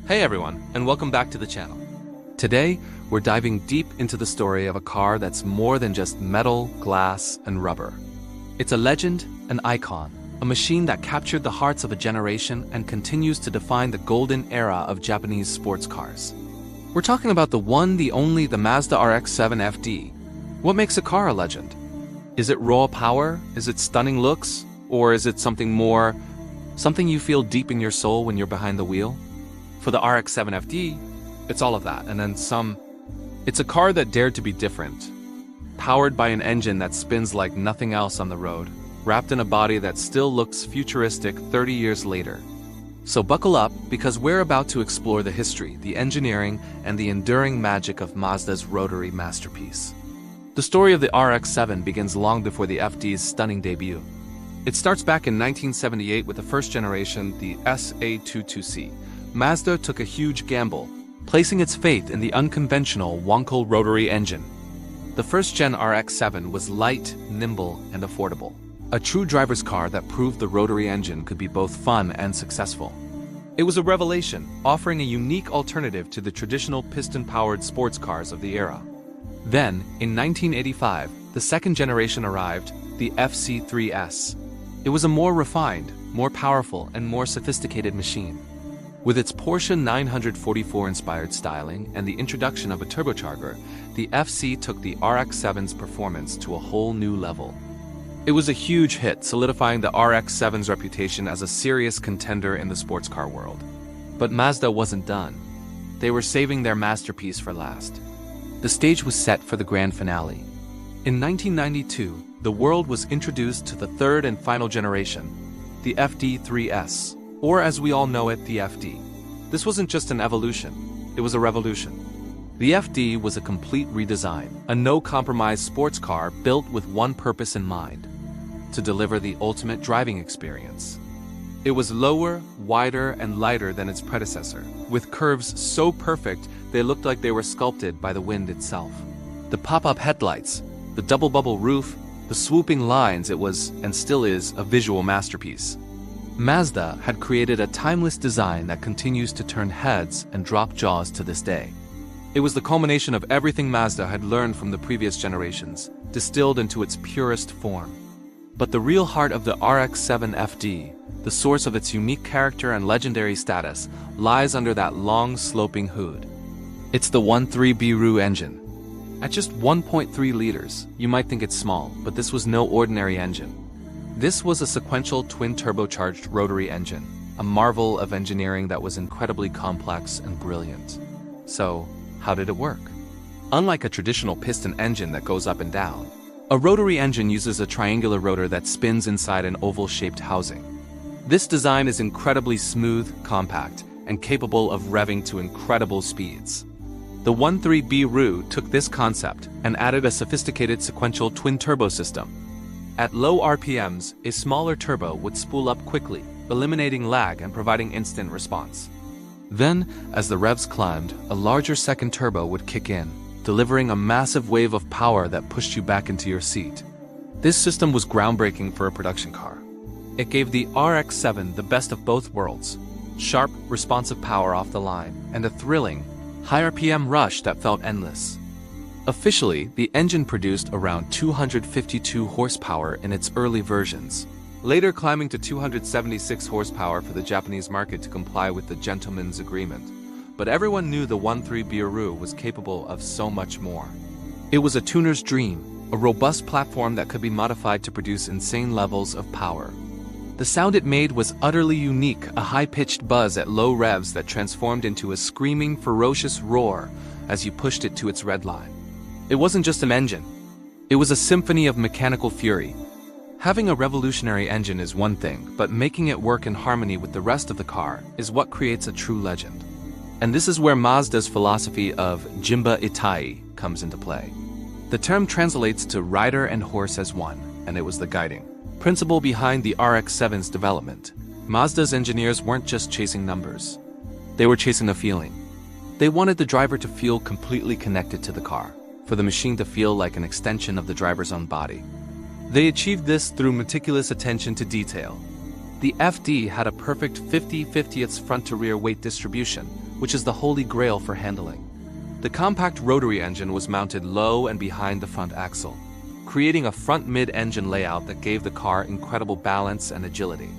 Hey everyone, and welcome back to the channel. Today, we're diving deep into the story of a car that's more than just metal, glass, and rubber. It's a legend, an icon, a machine that captured the hearts of a generation and continues to define the golden era of Japanese sports cars. We're talking about the one, the only, the Mazda RX-7 FD. What makes a car a legend? Is it raw power? Is it stunning looks? Or is it something more, something you feel deep in your soul when you're behind the wheel? For the RX-7 FD, it's all of that, and then some. It's a car that dared to be different, powered by an engine that spins like nothing else on the road, wrapped in a body that still looks futuristic 30 years later. So buckle up, because we're about to explore the history, the engineering, and the enduring magic of Mazda's Rotary masterpiece. The story of the RX-7 begins long before the FD's stunning debut. It starts back in 1978 with the first generation, the SA22C. Mazda took a huge gamble, placing its faith in the unconventional Wankel rotary engine. The first-gen RX-7 was light, nimble, and affordable. A true driver's car that proved the rotary engine could be both fun and successful. It was a revelation, offering a unique alternative to the traditional piston-powered sports cars of the era. Then, in 1985, the second generation arrived, the FC3S. It was a more refined, more powerful, and more sophisticated machine. With its Porsche 944-inspired styling and the introduction of a turbocharger, the FC took the RX-7's performance to a whole new level. It was a huge hit, solidifying the RX-7's reputation as a serious contender in the sports car world. But Mazda wasn't done. They were saving their masterpiece for last. The stage was set for the grand finale. In 1992, the world was introduced to the third and final generation, the FD3S. Or as we all know it, the FD. This wasn't just an evolution, it was a revolution. The FD was a complete redesign, a no-compromise sports car built with one purpose in mind: to deliver the ultimate driving experience. It was lower, wider, and lighter than its predecessor, with curves so perfect they looked like they were sculpted by the wind itself. The pop-up headlights, the double-bubble roof, the swooping lines, it was, and still is, a visual masterpiece. Mazda had created a timeless design that continues to turn heads and drop jaws to this day. It was the culmination of everything Mazda had learned from the previous generations, distilled into its purest form. But the real heart of the RX-7 FD, the source of its unique character and legendary status, lies under that long, sloping hood. It's the 1.3 Biru engine. At just 1.3 liters, you might think it's small, but this was no ordinary engine. This was a sequential twin-turbocharged rotary engine, a marvel of engineering that was incredibly complex and brilliant. So, how did it work? Unlike a traditional piston engine that goes up and down, a rotary engine uses a triangular rotor that spins inside an oval-shaped housing. This design is incredibly smooth, compact, and capable of revving to incredible speeds. The 1.3 Biru took this concept and added a sophisticated sequential twin-turbo system. At low RPMs, a smaller turbo would spool up quickly, eliminating lag and providing instant response. Then, as the revs climbed, a larger second turbo would kick in, delivering a massive wave of power that pushed you back into your seat. This system was groundbreaking for a production car. It gave the RX-7 the best of both worlds: sharp, responsive power off the line, and a thrilling, high RPM rush that felt endless. Officially, the engine produced around 252 horsepower in its early versions, later climbing to 276 horsepower for the Japanese market to comply with the gentleman's agreement. But everyone knew the 1.3 Biru was capable of so much more. It was a tuner's dream, a robust platform that could be modified to produce insane levels of power. The sound it made was utterly unique, a high-pitched buzz at low revs that transformed into a screaming, ferocious roar as you pushed it to its red line. It wasn't just an engine. It was a symphony of mechanical fury. Having a revolutionary engine is one thing, but making it work in harmony with the rest of the car is what creates a true legend. And this is where Mazda's philosophy of Jimba Itai comes into play. The term translates to rider and horse as one, and it was the guiding principle behind the RX-7's development. Mazda's engineers weren't just chasing numbers. They were chasing a feeling. They wanted the driver to feel completely connected to the car, for the machine to feel like an extension of the driver's own body. They achieved this through meticulous attention to detail. The FD had a perfect 50/50 front-to-rear weight distribution, which is the holy grail for handling. The compact rotary engine was mounted low and behind the front axle, creating a front mid-engine layout that gave the car incredible balance and agility.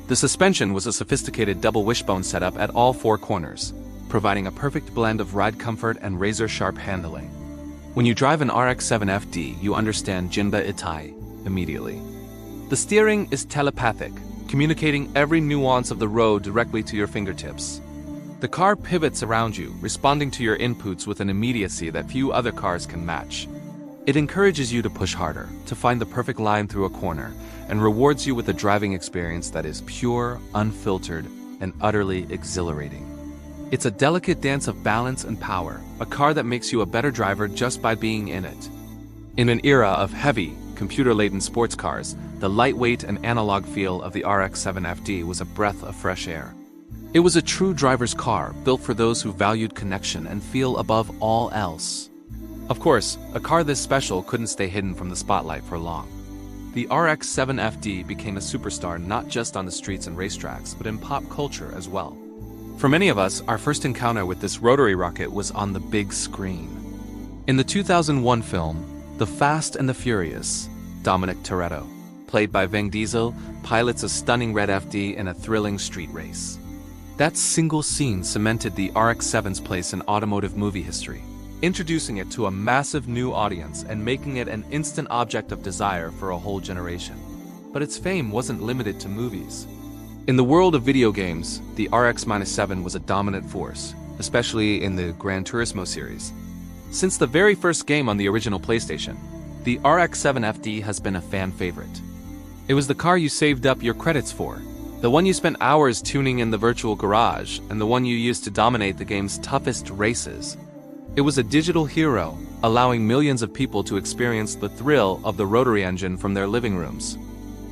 The suspension was a sophisticated double wishbone setup at all four corners, providing a perfect blend of ride comfort and razor-sharp handling. When you drive an RX-7 FD, you understand Jinba Itai immediately. The steering is telepathic, communicating every nuance of the road directly to your fingertips. The car pivots around you, responding to your inputs with an immediacy that few other cars can match. It encourages you to push harder, to find the perfect line through a corner, and rewards you with a driving experience that is pure, unfiltered, and utterly exhilarating. It's a delicate dance of balance and power, a car that makes you a better driver just by being in it. In an era of heavy, computer-laden sports cars, the lightweight and analog feel of the RX-7 FD was a breath of fresh air. It was a true driver's car, built for those who valued connection and feel above all else. Of course, a car this special couldn't stay hidden from the spotlight for long. The RX-7 FD became a superstar not just on the streets and racetracks, but in pop culture as well. For many of us, our first encounter with this rotary rocket was on the big screen. In the 2001 film, The Fast and the Furious, Dominic Toretto, played by Vin Diesel, pilots a stunning red FD in a thrilling street race. That single scene cemented the RX-7's place in automotive movie history, introducing it to a massive new audience and making it an instant object of desire for a whole generation. But its fame wasn't limited to movies. In the world of video games, the RX-7 was a dominant force, especially in the Gran Turismo series. Since the very first game on the original PlayStation, the RX-7 FD has been a fan favorite. It was the car you saved up your credits for, the one you spent hours tuning in the virtual garage, and the one you used to dominate the game's toughest races. It was a digital hero, allowing millions of people to experience the thrill of the rotary engine from their living rooms.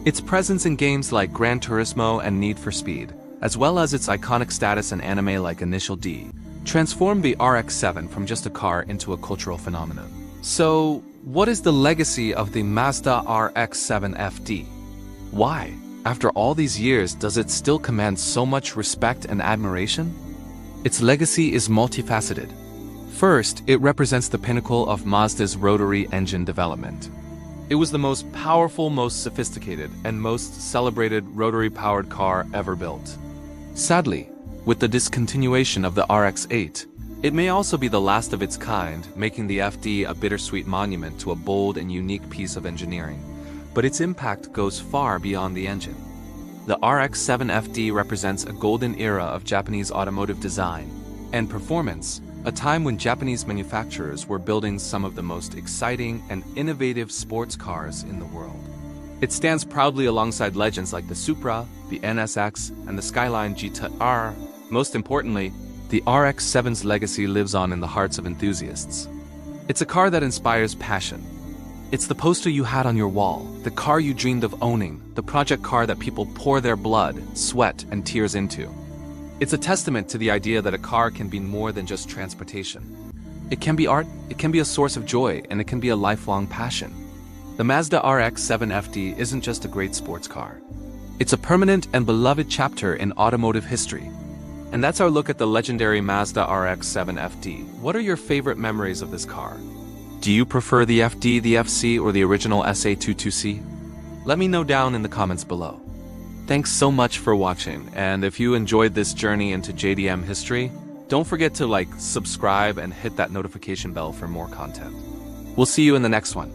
Its presence in games like Gran Turismo and Need for Speed, as well as its iconic status in anime like Initial D, transformed the RX-7 from just a car into a cultural phenomenon. So, what is the legacy of the Mazda RX-7 FD? Why, after all these years, does it still command so much respect and admiration? Its legacy is multifaceted. First, it represents the pinnacle of Mazda's rotary engine development. It was the most powerful, most sophisticated, and most celebrated rotary-powered car ever built. Sadly, with the discontinuation of the RX-8, it may also be the last of its kind, making the FD a bittersweet monument to a bold and unique piece of engineering. But its impact goes far beyond the engine. The RX-7 FD represents a golden era of Japanese automotive design and performance, a time when Japanese manufacturers were building some of the most exciting and innovative sports cars in the world. It stands proudly alongside legends like the Supra, the NSX, and the Skyline GT-R. Most importantly, the RX-7's legacy lives on in the hearts of enthusiasts. It's a car that inspires passion. It's the poster you had on your wall, the car you dreamed of owning, the project car that people pour their blood, sweat, and tears into. It's a testament to the idea that a car can be more than just transportation. It can be art, it can be a source of joy, and it can be a lifelong passion. The Mazda RX-7 FD isn't just a great sports car. It's a permanent and beloved chapter in automotive history. And that's our look at the legendary Mazda RX-7 FD. What are your favorite memories of this car? Do you prefer the FD, the FC, or the original SA22C? Let me know down in the comments below. Thanks so much for watching, and if you enjoyed this journey into JDM history, don't forget to subscribe, and hit that notification bell for more content. We'll see you in the next one.